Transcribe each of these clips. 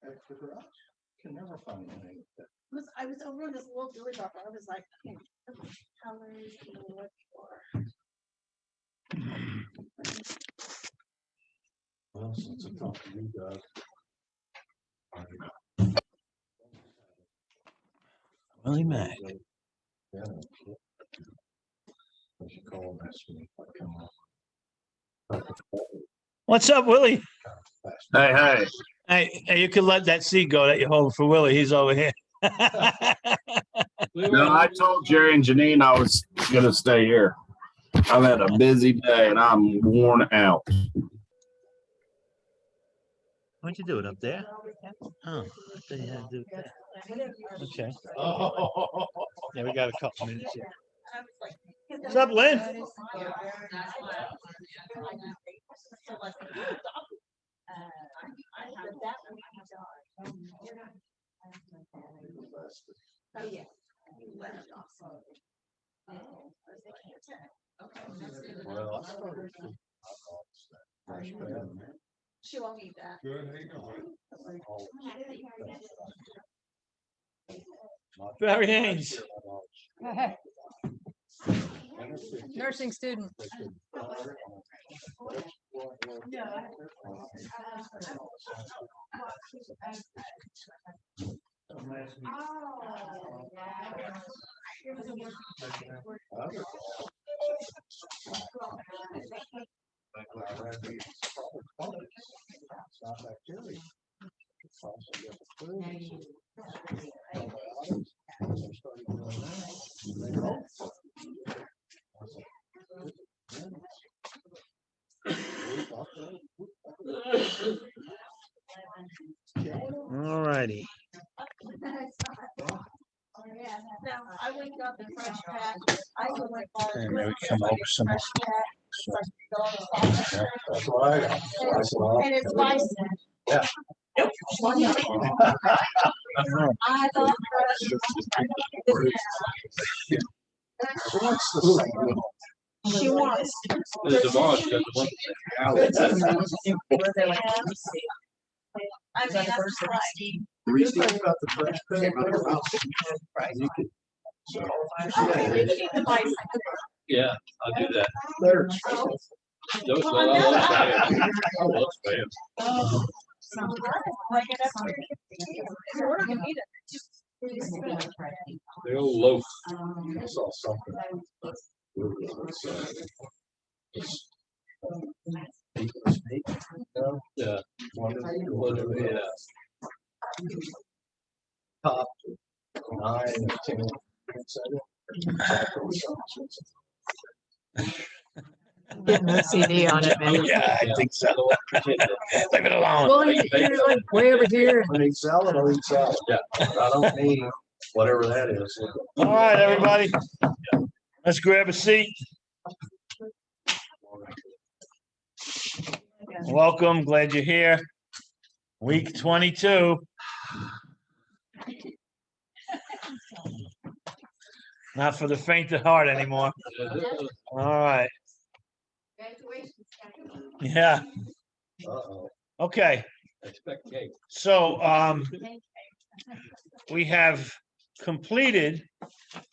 At the garage. Can never find anything. I was over in this little Billy Buffer. I was like, okay, colors, what for? Well, since I talked to you guys. Willie Mack. Yeah. I should call him, ask him if I come up. What's up, Willie? Hey, hey. Hey, you can let that seat go that you're holding for Willie. He's over here. No, I told Jerry and Janine I was gonna stay here. I've had a busy day and I'm worn out. What'd you do it up there? Oh, I thought you had to do it there. Okay. Yeah, we got a couple minutes here. What's up, Lynn? Oh, yeah. Well, I started to- Fresh pad. She won't eat that. Good, how you doing? Barry Haynes. Nursing student. It's not bacteria. It's also got the food. So I started doing All righty. Now, I wake up in fresh pat. I go like. And maybe come over some. That's right. And it's bison. Yeah. I love she wants. I mean, that's right. The reason about the fresh pad, you could. Okay, we keep the bison. Yeah, I'll do that. There. Those, I love spam. I love spam. Like it up here. We're gonna eat it. The old loaf. I saw something. Yeah. Yeah. Top 9 and 10. Getting OCD on it, man. Yeah, I think so. Leave it alone. Well, you're like way over here. When I eat salad, I'll eat salad. Yeah. I don't need whatever that is. All right, everybody. Let's grab a seat. Welcome. Glad you're here. Week 22. Not for the faint of heart anymore. All right. Yeah. Uh-oh. Okay. Expect cake. So, we have completed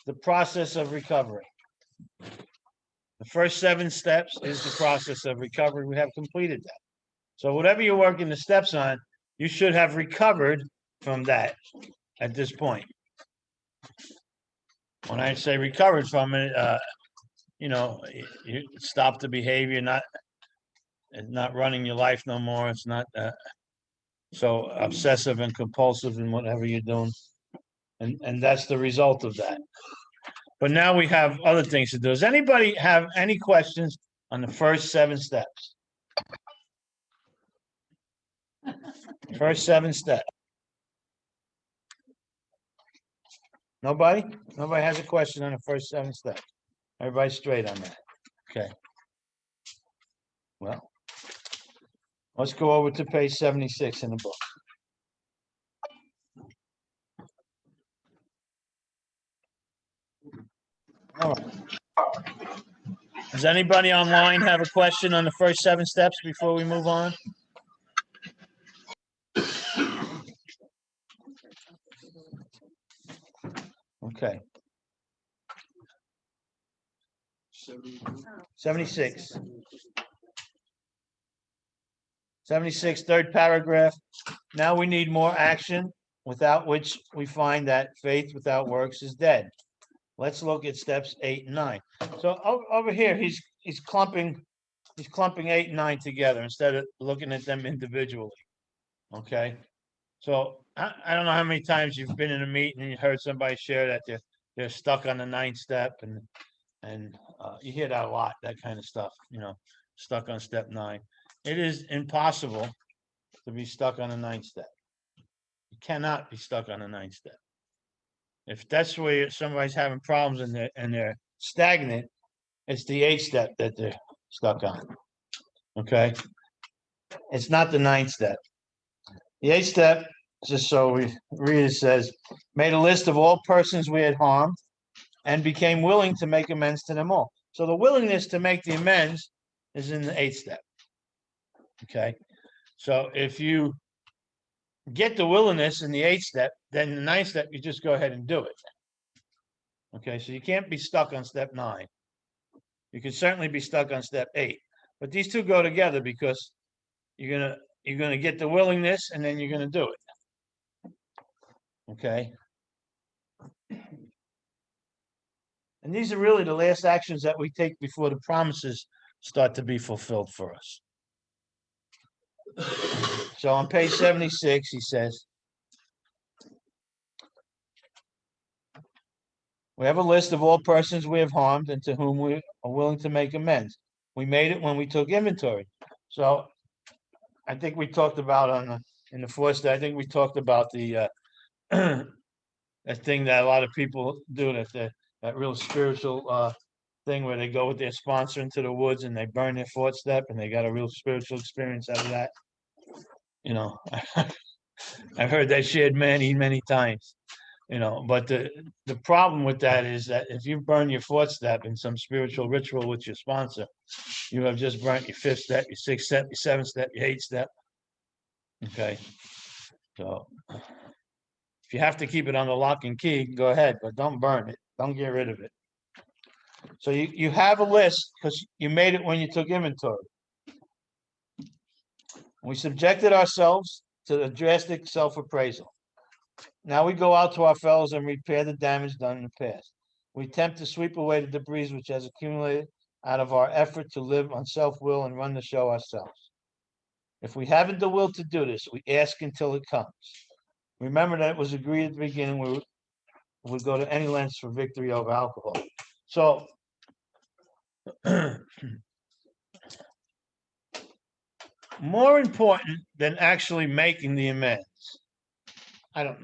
the process of recovery. The first 7 steps is the process of recovery. We have completed that. So whatever you're working the steps on, you should have recovered from that at this point. When I say recovered from it, you stop the behavior, it's not running your life no more. It's not so obsessive and compulsive in whatever you're doing. And that's the result of that. But now we have other things to do. Does anybody have any questions on the first 7 steps? First 7 steps. Nobody? Nobody has a question on the first 7 steps. Everybody's straight on that. Okay. Well, let's go over to page 76 in the book. All right. Does anybody online have a question on the first 7 steps before we move on? Okay, 76. 76, third paragraph. Now we need more action, without which we find that faith without works is dead. Let's look at steps 8 and 9. So over here, he's clumping 8 and 9 together instead of looking at them individually. Okay, so I don't know how many times you've been in a meeting and you heard somebody share that they're stuck on the 9th step, and you hear that a lot, that kind of stuff. Stuck on step 9. It is impossible to be stuck on the 9th step. You cannot be stuck on the 9th step. If that's where somebody's having problems and they're stagnant, it's the 8th step that they're stuck on. Okay, it's not the 9th step. The 8th step, just so we read, it says, made a list of all persons we had harmed and became willing to make amends to them all. So the willingness to make the amends is in the 8th step. Okay, so if you get the willingness in the 8th step, then the 9th step, you just go ahead and do it. Okay, so you can't be stuck on step 9. You can certainly be stuck on step 8, but these two go together because you're gonna get the willingness and then you're gonna do it. Okay. And these are really the last actions that we take before the promises start to be fulfilled for us. So on page 76, he says, we have a list of all persons we have harmed and to whom we are willing to make amends. We made it when we took inventory. So I think we talked about in the first, I think we talked about the that thing that a lot of people do, that real spiritual thing where they go with their sponsor into the woods and they burn their 4th step and they got a real spiritual experience out of that. I've heard that shared many, many times. But the problem with that is that if you burn your 4th step in some spiritual ritual with your sponsor, you have just burnt your 5th step, your 6th step, your 7th step, your 8th step. Okay, so if you have to keep it on the lock and key, go ahead, but don't burn it. Don't get rid of it. So you have a list because you made it when you took inventory. We subjected ourselves to the drastic self-appraisal. Now we go out to our fellows and repair the damage done in the past. We attempt to sweep away the debris which has accumulated out of our effort to live on self-will and run the show ourselves. If we haven't the will to do this, we ask until it comes. Remember that it was agreed at the beginning we would go to any lengths for victory over alcohol. So more important than actually making the amends.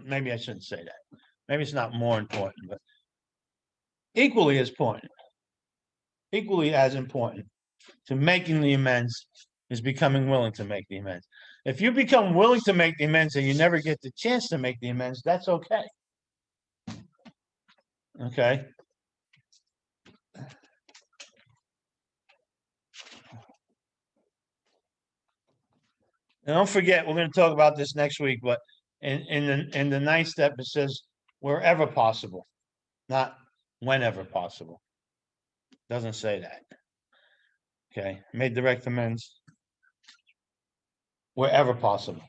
Maybe I shouldn't say that. Maybe it's not more important, but equally as important to making the amends is becoming willing to make the amends. If you become willing to make the amends and you never get the chance to make the amends, that's okay. Okay. And don't forget, we're going to talk about this next week, but in the 9th step, it says wherever possible, not whenever possible. Doesn't say that. Okay, made direct amends wherever possible.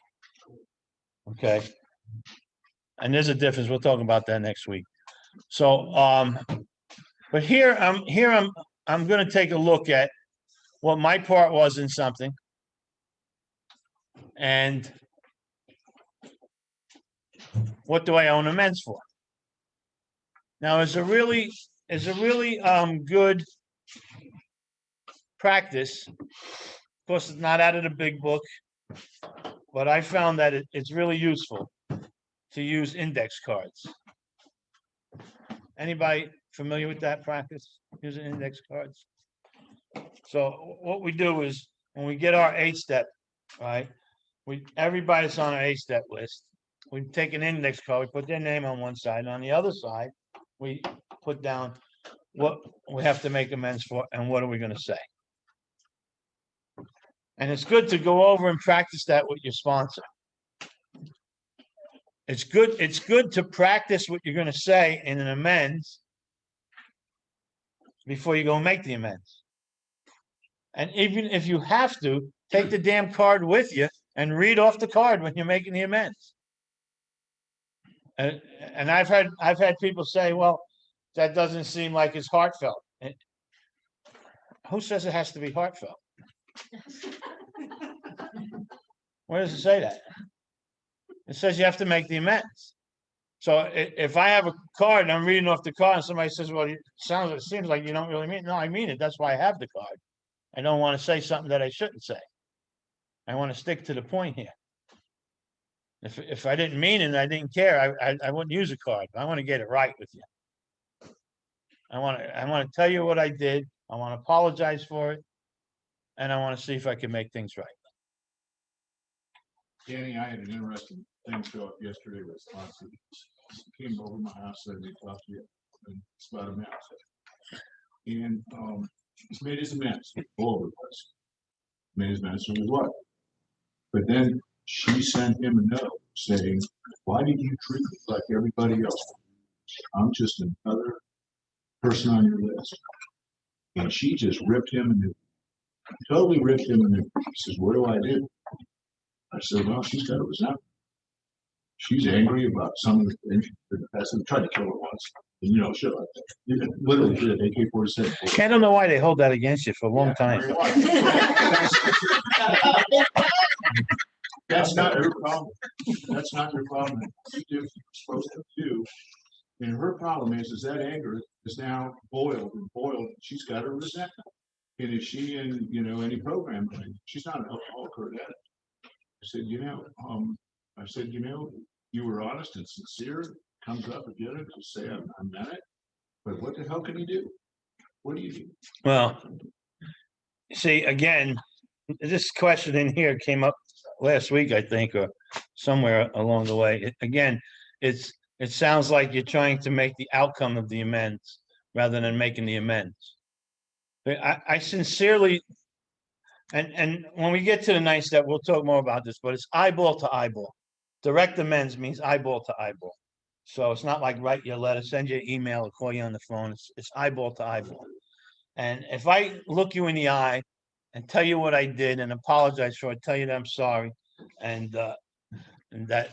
Okay, and there's a difference. We'll talk about that next week. So, but here I'm going to take a look at what my part was in something, and what do I own amends for? Now, is a really good practice. Of course, it's not out of the big book, but I found that it's really useful to use index cards. Anybody familiar with that practice, using index cards? So what we do is when we get our 8th step, right? Everybody that's on our 8th step list, we take an index card, we put their name on one side, and on the other side, we put down what we have to make amends for and what are we going to say. And it's good to go over and practice that with your sponsor. it's good to practice what you're gonna say in an amends before you go make the amends. And even if you have to, take the damn card with you and read off the card when you're making the amends. And I've had people say, well, that doesn't seem like it's heartfelt. Who says it has to be heartfelt? Where does it say that? It says you have to make the amends. So if I have a card and I'm reading off the card and somebody says, well, it seems like you don't really mean it. No, I mean it. That's why I have the card. I don't want to say something that I shouldn't say. I want to stick to the point here. If I didn't mean it and I didn't care, I wouldn't use a card. I want to get it right with you. I want to tell you what I did. I want to apologize for it. And I want to see if I can make things right. Danny, I had an interesting thing show up yesterday with Sponson. Came over to my house and they talked to you about a mouse. And he's made his amends all over the place. Made his amends from his wife. But then she sent him a note saying, why did you treat me like everybody else? I'm just another person on your list. And she just ripped him a new, totally ripped him a new. He says, what do I do? I said, well, she's got a resentment. She's angry about some of the things that tried to kill her once. And, you know, shit like that. You can literally did an AK-47. I don't know why they hold that against you for a long time. That's not her problem. That's not your problem. You do what you're supposed to do. And her problem is that anger is now boiled and boiled. She's got her resentment. And if she in, you know, any program, she's not an alcoholic or an addict. I said, you know, you were honest and sincere. Comes up again and just say, I meant it. But what the hell can you do? What do you do? Well, see, again, this question in here came up last week, I think, or somewhere along the way. It sounds like you're trying to make the outcome of the amends rather than making the amends. But I sincerely, and when we get to the nice step, we'll talk more about this, but it's eyeball to eyeball. Direct amends means eyeball to eyeball. So it's not like write your letter, send you an email, or call you on the phone. It's eyeball to eyeball. And if I look you in the eye and tell you what I did and apologize for it, tell you that I'm sorry, and that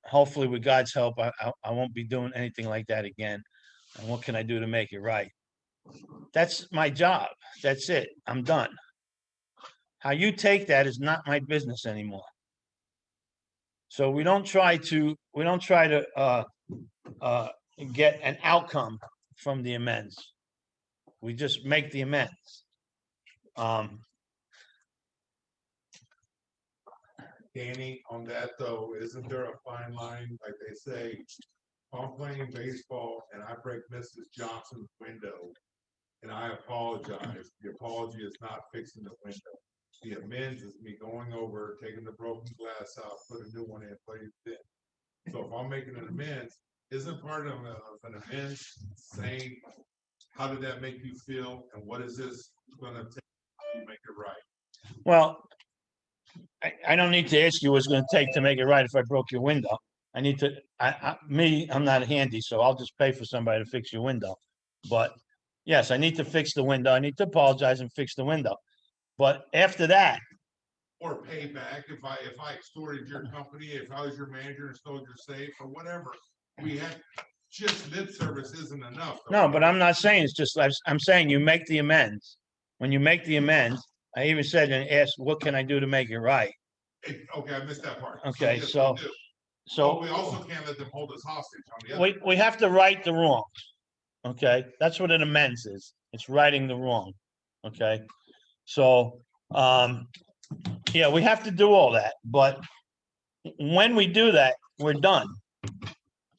hopefully with God's help, I won't be doing anything like that again. And what can I do to make it right? That's my job. That's it. I'm done. How you take that is not my business anymore. So we don't try to get an outcome from the amends. We just make the amends. Danny, on that though, isn't there a fine line, like they say, if I'm playing baseball and I break Mrs. Johnson's window and I apologize, the apology is not fixing the window. The amends is me going over, taking the broken glass out, put a new one in, put it in. So if I'm making an amends, isn't part of an amends saying, how did that make you feel? And what is this gonna take to make it right? Well, I don't need to ask you what's going to take to make it right if I broke your window. I need to, I'm not handy, so I'll just pay for somebody to fix your window. But yes, I need to fix the window. I need to apologize and fix the window. But after that, Or pay back if I extorted your company, if I was your manager and stole your safe or whatever. We had just lip service isn't enough. no, but I'm not saying it's just, I'm saying you make the amends. When you make the amends, I even said and asked, what can I do to make it right? Okay, I missed that part. Okay, yes, so- we do. But So we also can't let them hold us hostage on the other. we have to right the wrongs. Okay, that's what an amends is. It's righting the wrong. Okay, so yeah, we have to do all that, but when we do that, we're done.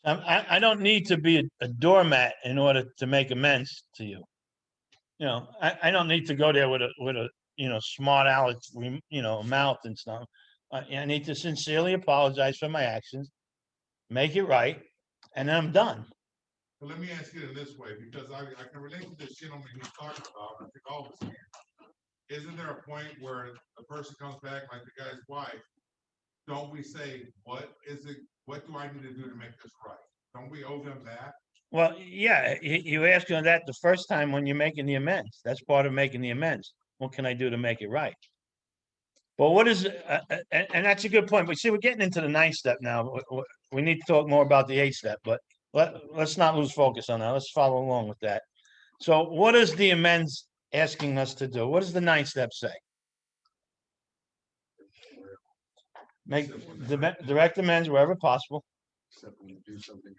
I don't need to be a doormat in order to make amends to you. You know, I don't need to go there with a you know, smart aleck, you know, mouth and stuff. I need to sincerely apologize for my actions, make it right, and then I'm done. But let me ask you in this way, because I can relate to this gentleman he's talking about, I think all of us can. Isn't there a point where the person comes back like the guy's wife? Don't we say, what is it What do I need to do to make this right? Don't we owe them that? Well, yeah, you asked on that the first time when you're making the amends. That's part of making the amends. What can I do to make it right? But what is, and that's a good point. But see, we're getting into the ninth step now. We need to talk more about the eighth step, but let's not lose focus on that. Let's follow along with that. So what is the amends asking us to do? What does the ninth step say? Make direct amends wherever possible. Except when you do something.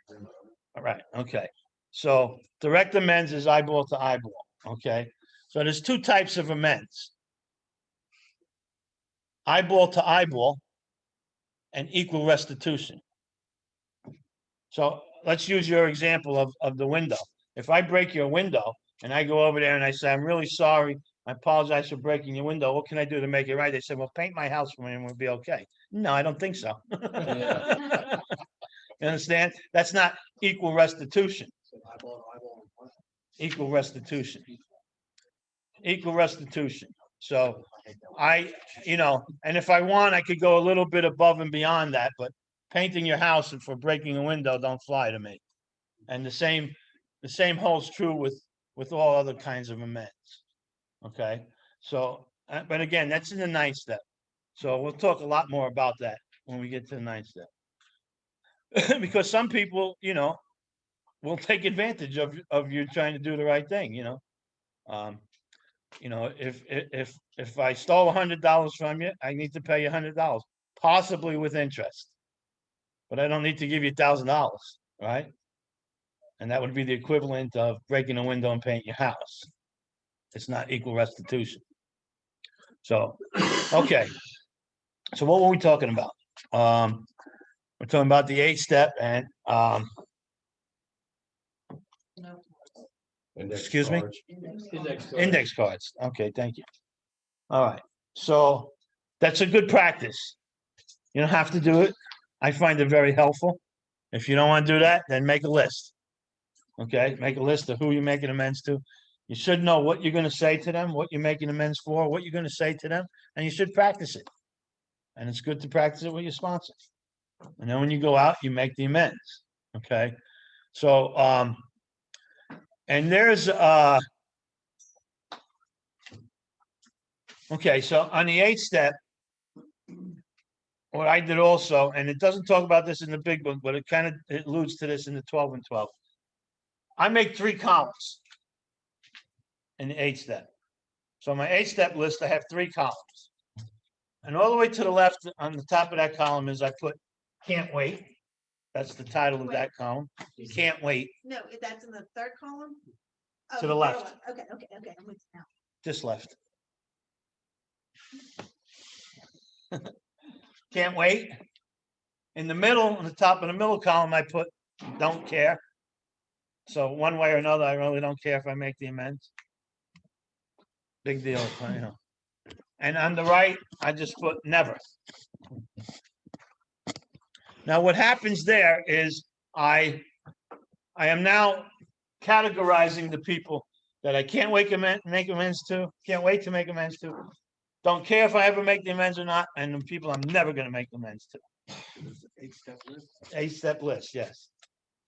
All right, okay. So direct amends is eyeball to eyeball, okay? So there's two types of amends. Eyeball to eyeball and equal restitution. So let's use your example of the window. If I break your window and I go over there and I say, I'm really sorry, I apologize for breaking your window. What can I do to make it right? They said, well, paint my house for me and we'll be okay. No, I don't think so. You understand? That's not equal restitution. Equal restitution. Equal restitution. So and if I want, I could go a little bit above and beyond that, but painting your house and for breaking a window don't fly to me. And the same holds true with all other kinds of amends. Okay. So, but again, that's in the ninth step. So we'll talk a lot more about that when we get to the ninth step. Because some people, will take advantage of you trying to do the right thing, if I stole $100 from you, I need to pay you $100, possibly with interest. But I don't need to give you $1,000, right? And that would be the equivalent of breaking a window and painting your house. It's not equal restitution. So, okay. So what were we talking about? We're talking about the eighth step and excuse me? Index cards. Okay, thank you. All right. So that's a good practice. You don't have to do it. I find it very helpful. If you don't want to do that, then make a list. Okay, make a list of who you're making amends to. You should know what you're going to say to them, what you're making amends for, what you're going to say to them, and you should practice it. And it's good to practice it with your sponsor. And then when you go out, you make the amends. Okay. So, and there's, okay, so on the eighth step, what I did also, and it doesn't talk about this in the big book, but it kind of alludes to this in the 12 and 12. I make 3 columns in the eighth step. So my eighth step list, I have 3 columns. And all the way to the left on the top of that column is I put can't wait. That's the title of that column. Can't wait. No, that's in the third column? Oh, To the third left. one. Okay, I'm with you now. Just left. Can't wait. In the middle, on the top of the middle column, I put don't care. So one way or another, I really don't care if I make the amends. Big deal, And on the right, I just put never. Now, what happens there is I am now categorizing the people that I can't wait to make amends to, can't wait to make amends to, don't care if I ever make the amends or not, and the people I'm never going to make amends to. 8-step list. 8-step list, yes.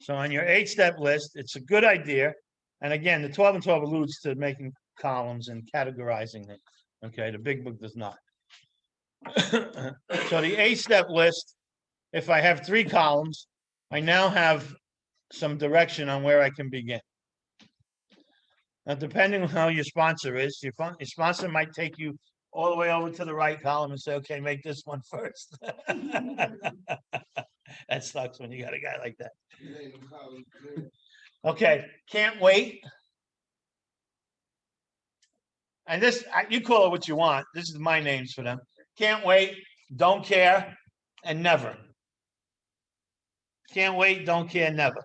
So on your 8-step list, it's a good idea. And again, the 12 and 12 alludes to making columns and categorizing them. Okay, the big book does not. So the 8-step list, if I have 3 columns, I now have some direction on where I can begin. Now, depending on how your sponsor is, your sponsor might take you all the way over to the right column and say, okay, make this one first. That sucks when you got a guy like that. Okay, can't wait. And this, you call it what you want. This is my names for them. Can't wait, don't care, and never. Can't wait, don't care, never.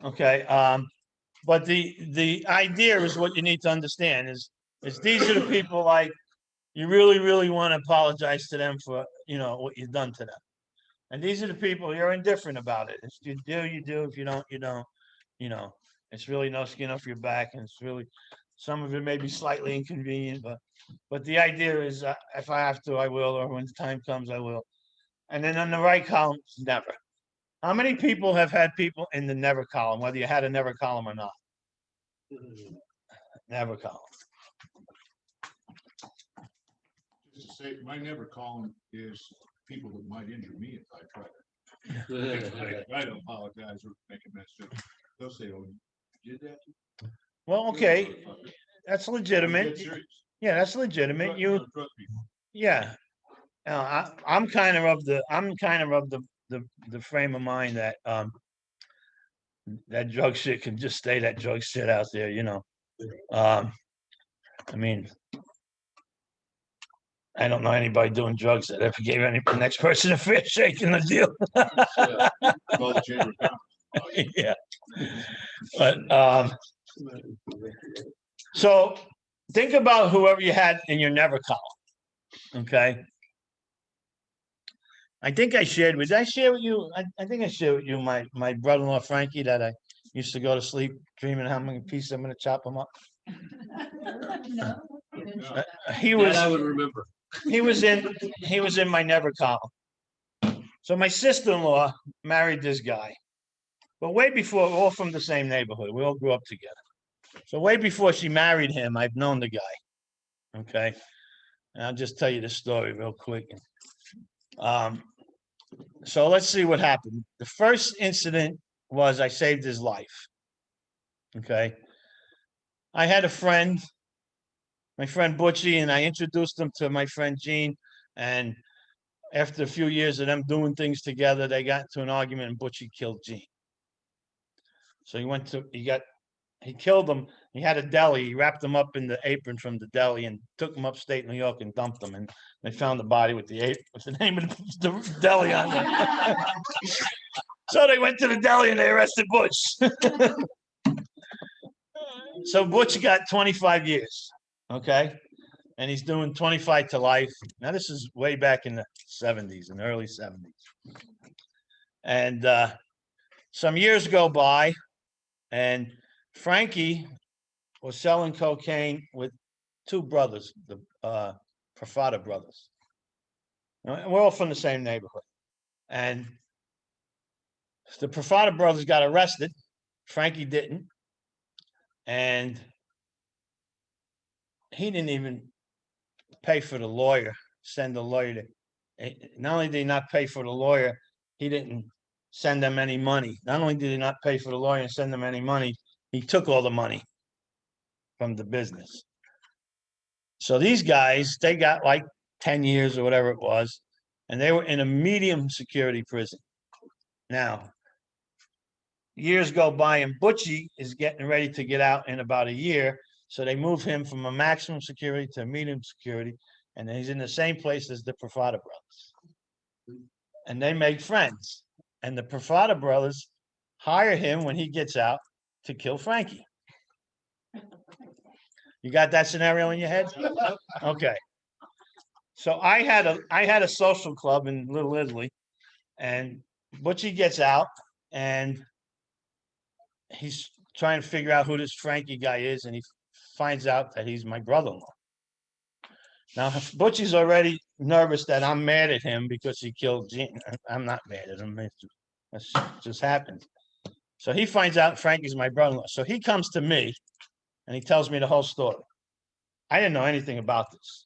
Okay, but the idea is what you need to understand is these are the people like you really, really want to apologize to them for, what you've done to them. And these are the people you're indifferent about it. If you do, you do. If you don't, you don't. It's really no skin off your back, and it's really some of it may be slightly inconvenient, but the idea is if I have to, I will, or when the time comes, I will. And then on the right column, never. How many people have had people in the never column, whether you had a never column or not? Never column. Just to say, my never column is people that might injure me if I try to. I don't apologize or make a mess. They'll say, oh, you did that? Well, okay, Motherfucker. that's I'm legitimate. dead serious. Yeah, that's legitimate. Trust- You, trust people. yeah. I'm kind of the frame of mind that, that drug shit can just stay that drug shit out there, you know? I mean, I don't know anybody doing drugs that ever gave any the next person a fair shake in the deal. Yeah. Call the chamber of commerce. Yeah. But, so think about whoever you had in your never column, okay? I think I shared with, did I share with you? I think I shared with you, my brother-in-law Frankie, that I used to go to sleep dreaming how many pieces I'm gonna chop him up. No. He That was, I would remember. he was in my never column. So my sister-in-law married this guy. But way before, we're all from the same neighborhood. We all grew up together. So way before she married him, I've known the guy. Okay. And I'll just tell you the story real quick. So let's see what happened. The first incident was I saved his life. Okay. I had a friend, my friend Butchie, and I introduced him to my friend Gene. And after a few years of them doing things together, they got into an argument and Butchie killed Gene. So he killed him. He had a deli. He wrapped him up in the apron from the deli and took him upstate New York and dumped him. And they found the body with the name of the deli on there. So they went to the deli and they arrested Butch. So Butch got 25 years. Okay. And he's doing 25 to life. Now, this is way back in the 70s, in the early 70s. And some years go by, and Frankie was selling cocaine with two brothers, the Profada brothers. We're all from the same neighborhood. And the Profada brothers got arrested. Frankie didn't. And he didn't even pay for the lawyer, send the lawyer to. Not only did he not pay for the lawyer, he didn't send them any money. Not only did he not pay for the lawyer and send them any money, he took all the money from the business. So these guys, they got like 10 years or whatever it was, and they were in a medium security prison. Now, years go by and Butchie is getting ready to get out in about a year. So they move him from a maximum security to a medium security, and he's in the same place as the Profada brothers. And they make friends. And the Profada brothers hire him when he gets out to kill Frankie. You got that scenario in your head? Okay. So I had a social club in Little Italy, and Butchie gets out and he's trying to figure out who this Frankie guy is, and he finds out that he's my brother-in-law. Now, Butchie's already nervous that I'm mad at him because he killed Gene. I'm not mad at him. It just happened. So he finds out Frankie's my brother-in-law. So he comes to me and he tells me the whole story. I didn't know anything about this.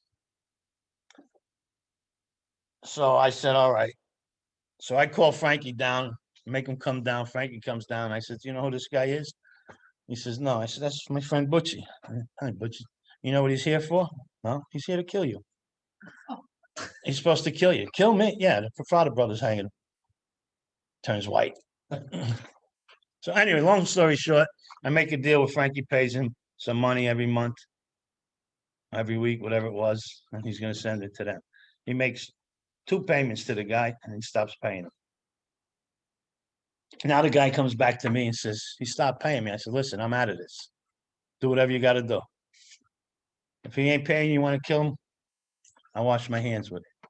So I said, all right. So I call Frankie down, make him come down. Frankie comes down. I said, you know who this guy is? He says, no. I said, that's my friend Butchie. Hi, Butchie. You know what he's here for? No, he's here to kill you. He's supposed to kill you. Kill me? Yeah, the Profada brothers hanging him. Turns white. So anyway, long story short, I make a deal with Frankie, pays him some money every month, every week, whatever it was, and he's going to send it to them. He makes 2 payments to the guy, and he stops paying him. Now the guy comes back to me and says, he stopped paying me. I said, listen, I'm out of this. Do whatever you got to do. If he ain't paying you want to kill him, I wash my hands with it.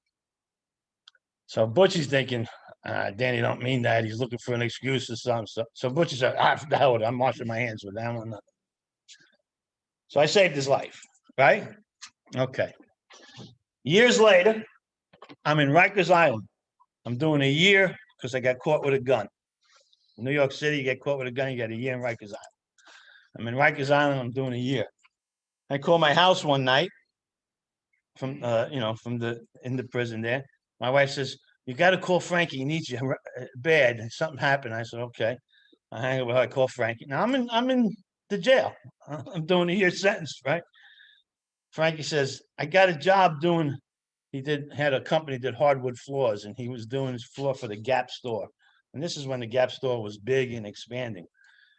So Butchie's thinking, Danny don't mean that. He's looking for an excuse or something. So Butchie said, the hell with it. I'm washing my hands with it. I don't want nothing. So I saved his life, right? Okay. Years later, I'm in Rikers Island. I'm doing a year because I got caught with a gun. In New York City, you get caught with a gun, you got a year in Rikers Island. I'm in Rikers Island, I'm doing a year. I call my house one night from, in the prison there. My wife says, you got to call Frankie, he needs you bad. Something happened. I said, okay. I hang up with her, I call Frankie. Now I'm in the jail. I'm doing a year sentence, right? Frankie says, I got a job doing, had a company that did hardwood floors, and he was doing his floor for the Gap store. And this is when the Gap store was big and expanding.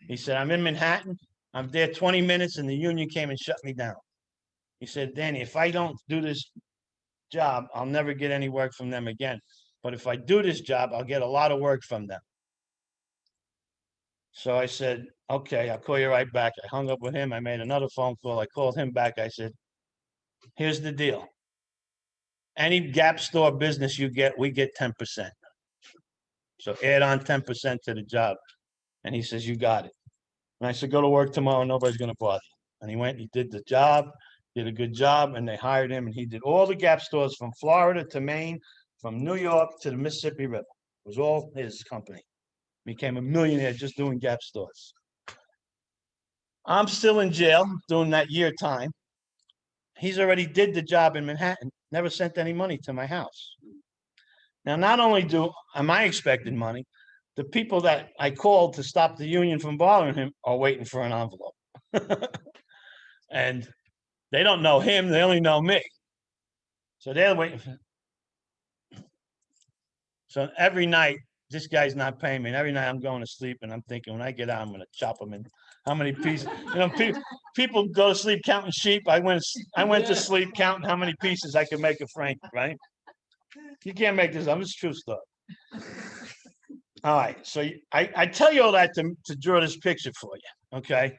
He said, I'm in Manhattan. I'm there 20 minutes and the union came and shut me down. He said, Danny, if I don't do this job, I'll never get any work from them again. But if I do this job, I'll get a lot of work from them. So I said, okay, I'll call you right back. I hung up with him. I made another phone call. I called him back. I said, here's the deal. Any Gap store business you get, we get 10%. So add on 10% to the job. And he says, you got it. And I said, go to work tomorrow. Nobody's going to bother you. And he went, he did the job, did a good job, and they hired him. And he did all the Gap stores from Florida to Maine, from New York to the Mississippi River. It was all his company. Became a millionaire just doing Gap stores. I'm still in jail doing that year time. He's already did the job in Manhattan, never sent any money to my house. Now, not only am I expecting money, the people that I called to stop the union from bothering him are waiting for an envelope. And they don't know him, they only know me. So they're waiting for. So every night, this guy's not paying me. And every night I'm going to sleep and I'm thinking, when I get out, I'm going to chop him in how many pieces. You know, people go to sleep counting sheep. I went to sleep counting how many pieces I could make of Frank, right? You can't make this up. It's true stuff. All right. So I tell you all that to draw this picture for you. Okay.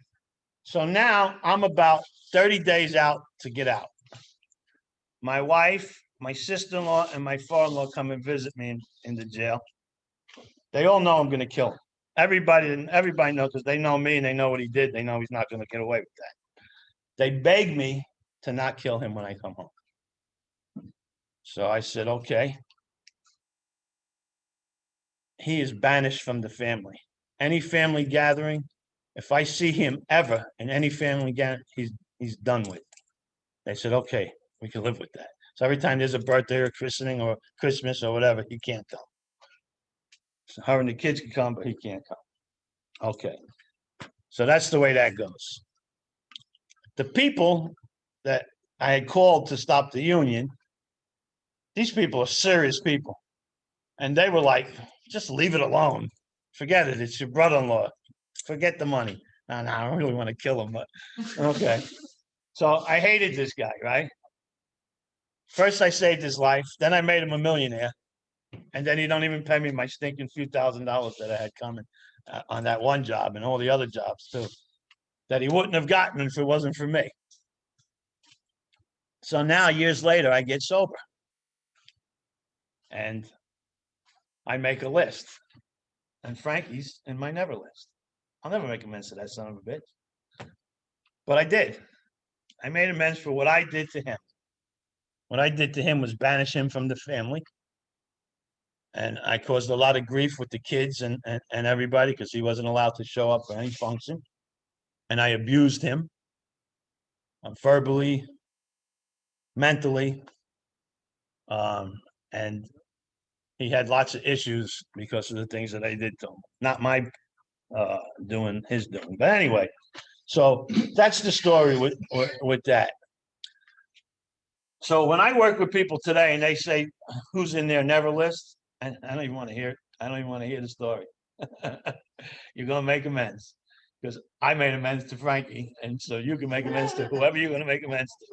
So now I'm about 30 days out to get out. My wife, my sister-in-law, and my father-in-law come and visit me in the jail. They all know I'm going to kill him. Everybody knows, because they know me and they know what he did. They know he's not going to get away with that. They beg me to not kill him when I come home. So I said, okay. He is banished from the family. Any family gathering, if I see him ever in any family gathering, he's done with. They said, okay, we can live with that. So every time there's a birthday or christening or Christmas or whatever, he can't come. So her and the kids can come, but he can't come. Okay. So that's the way that goes. The people that I had called to stop the union, these people are serious people. And they were like, just leave it alone. Forget it. It's your brother-in-law. Forget the money. No, I don't really want to kill him, but okay. So I hated this guy, right? First I saved his life, then I made him a millionaire, and then he don't even pay me my stinking few $1,000s that I had coming on that one job and all the other jobs too, that he wouldn't have gotten if it wasn't for me. So now, years later, I get sober. And I make a list. And Frankie's in my never list. I'll never make amends to that son of a bitch. But I did. I made amends for what I did to him. What I did to him was banish him from the family. And I caused a lot of grief with the kids and everybody, because he wasn't allowed to show up for any function. And I abused him verbally, mentally. And he had lots of issues because of the things that I did to him. Not my doing, his doing. But anyway, so that's the story with that. So when I work with people today and they say, who's in their never list? I don't even want to hear it. I don't even want to hear the story. You're going to make amends, because I made amends to Frankie. And so you can make amends to whoever you're going to make amends to.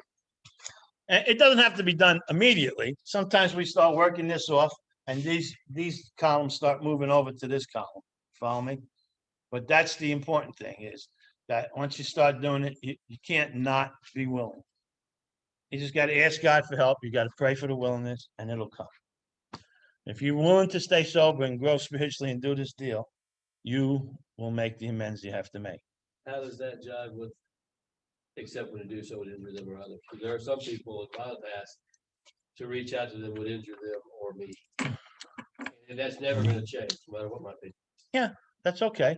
And it doesn't have to be done immediately. Sometimes we start working this off and these columns start moving over to this column. Follow me? But that's the important thing, is that once you start doing it, you can't not be willing. You just got to ask God for help. You got to pray for the willingness, and it'll come. If you're willing to stay sober and grow spiritually and do this deal, you will make the amends you have to make. How does that jive with accepting to do so would injure them or others? Because there are some people in my past to reach out to them would injure them or me. And And that's never gonna change, no matter what my opinion. That's okay.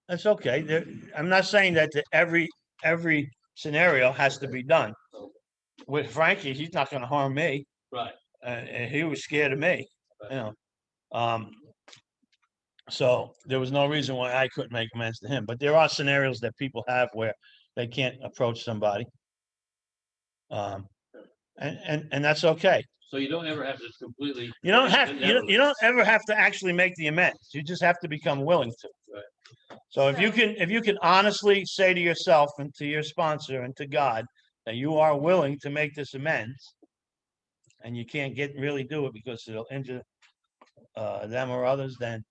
That's okay. I'm not saying that every scenario has to be done. With Frankie, he's not gonna harm me. Right. And he was scared of me, you know. So there was no reason why I couldn't make amends to him, but there are scenarios that people have where they can't approach somebody. And that's okay. So you don't ever have to completely. You don't have, never- you don't ever have to actually make the amends. You just have to become willing to. Right. So if you can honestly say to yourself and to your sponsor and to God that you are willing to make this amends, and you can't really do it because it'll injure them or others, then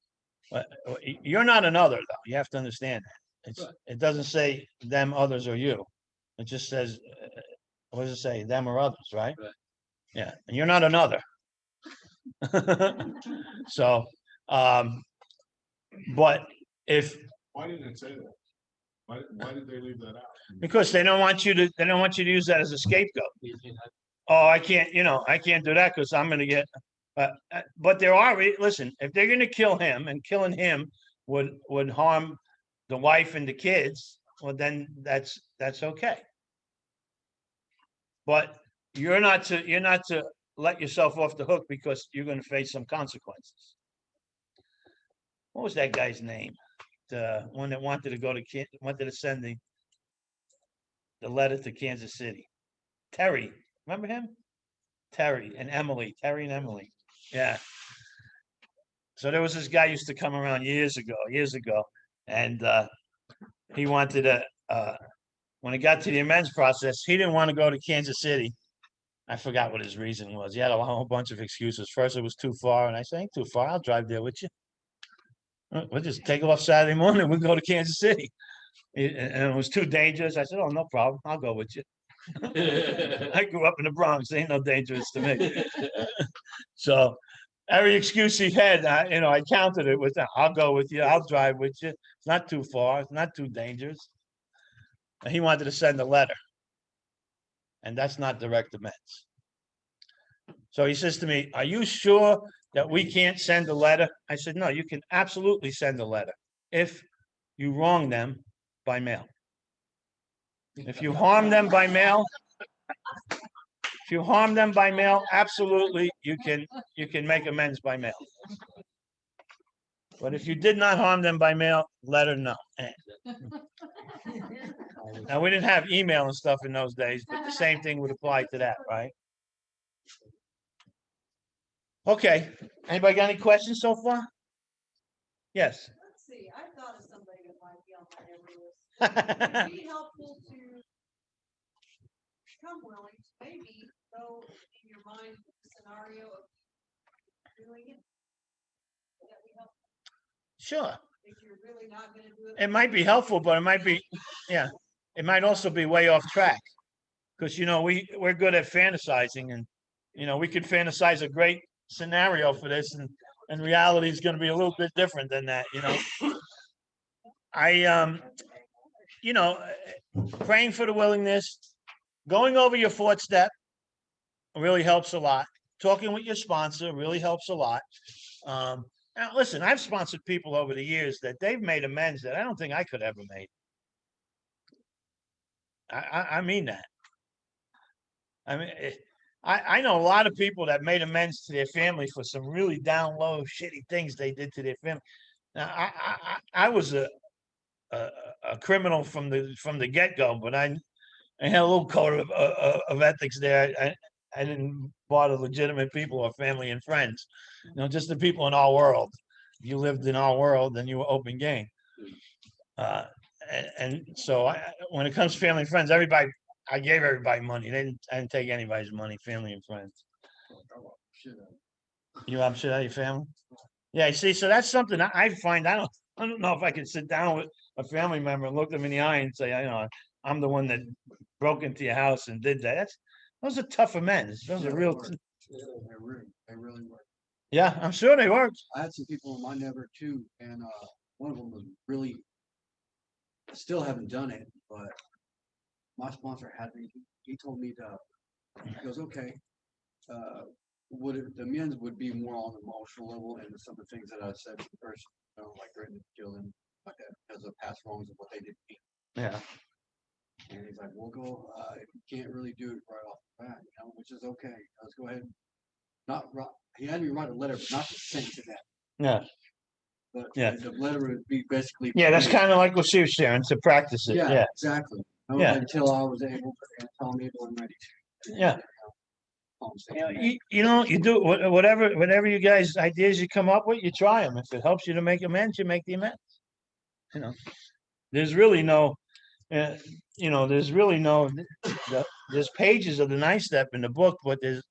you're not another though. You have to understand that. Right. It doesn't say them, others, or you. It just says, what does it say? Them or others, right? Right. Yeah, and you're not another. So, but if, Why didn't it say that? Why did they leave that out? because they don't want you to use that as a scapegoat. Oh, I can't do that because I'm gonna get, but there are, listen, if they're gonna kill him and killing him would harm the wife and the kids, well, then that's okay. But you're not to let yourself off the hook because you're gonna face some consequences. What was that guy's name? The one that wanted to send the letter to Kansas City. Terry, remember him? Terry and Emily. Yeah. So there was this guy used to come around years ago, and he wanted to. When it got to the amends process, he didn't want to go to Kansas City. I forgot what his reason was. He had a whole bunch of excuses. First, it was too far, and I said, "Ain't too far. I'll drive there with you. We'll just take off Saturday morning. We'll go to Kansas City." And it was too dangerous. I said, "Oh, no problem. I'll go with you." I grew up in the Bronx. Ain't no dangerous to me. So every excuse he had, I countered it with, "I'll go with you. I'll drive with you. It's not too far. It's not too dangerous." And he wanted to send a letter. And that's not direct amends. So he says to me, "Are you sure that we can't send a letter?" I said, "No, you can absolutely send a letter if you wrong them by mail. If you harm them by mail, absolutely you can make amends by mail. But if you did not harm them by mail, letter no." Now, we didn't have email and stuff in those days, but the same thing would apply to that, right? Okay, anybody got any questions so far? Yes. Let's see, I thought of somebody that might be on my every list. It'd be helpful to become willing to maybe go in your mind with the scenario of doing it. Would that be helpful? Sure. If you're really not gonna do it. It might be helpful, but it might be, yeah, it might also be way off track. Because, we're good at fantasizing and, we could fantasize a great scenario for this and reality is going to be a little bit different than that, praying for the willingness, going over your fourth step really helps a lot. Talking with your sponsor really helps a lot. Now, listen, I've sponsored people over the years that they've made amends that I don't think I could ever make. I mean that. I mean, I know a lot of people that made amends to their family for some really down low, shitty things they did to their family. Now, I was a criminal from the get-go, but I had a little code of ethics there. I didn't bother legitimate people or family and friends, just the people in our world. If you lived in our world, then you were open game. And so when it comes to family and friends, I gave everybody money. I didn't take anybody's money, family and friends. You have shit out of your family? Yeah, see, so that's something I find, I don't know if I can sit down with a family member and look them in the eye and say, I'm the one that broke into your house and did that. Those are tough amends. Those are real. They really work. Yeah, I'm sure they worked. I had some people in my network too, and one of them was really, I still haven't done it, but my sponsor had me. He told me he goes, "Okay, the amends would be more on the emotional level and some of the things that I said first, like threatening to kill them, like that, because of past wrongs of what they did to me. Yeah, And he's like, we'll go, if you can't really do it right off the bat, which is okay. Let's go ahead. He had me write a letter, but not to send to that, yeah, but Yeah. the letter would be basically. yeah, that's kind of like what she was sharing, to practice it, yeah, Exactly. Yeah. Until I was able to tell me it wasn't ready to. yeah. You do whatever you guys, ideas you come up with, you try them. If it helps you to make amends, you make the amends. There's really no, there's really no, there's pages of the 9 step in the book, but there's,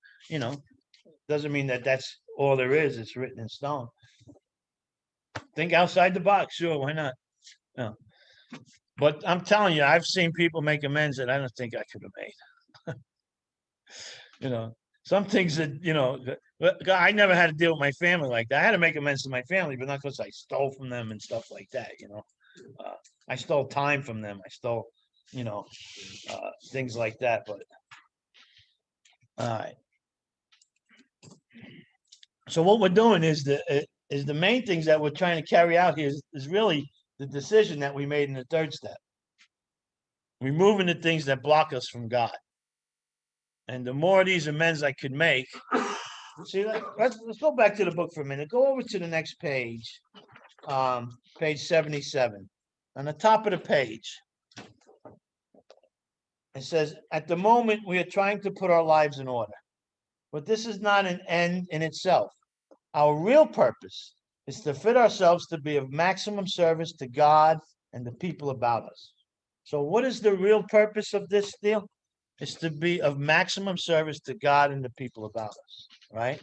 doesn't mean that that's all there is. It's written in stone. Think outside the box, sure, why not? Yeah. But I'm telling you, I've seen people make amends that I don't think I could have made. Some things that, I never had to deal with my family like that. I had to make amends to my family, but not because I stole from them and stuff like that, I stole time from them. I stole, things like that, but. All right. So what we're doing is the main things that we're trying to carry out here is really the decision that we made in the 3rd step. Removing the things that block us from God. And the more of these amends I could make, see, let's go back to the book for a minute. Go over to the next page, page 77. On the top of the page, it says, at the moment, we are trying to put our lives in order. But this is not an end in itself. Our real purpose is to fit ourselves to be of maximum service to God and the people about us. So what is the real purpose of this deal? It's to be of maximum service to God and the people about us, right?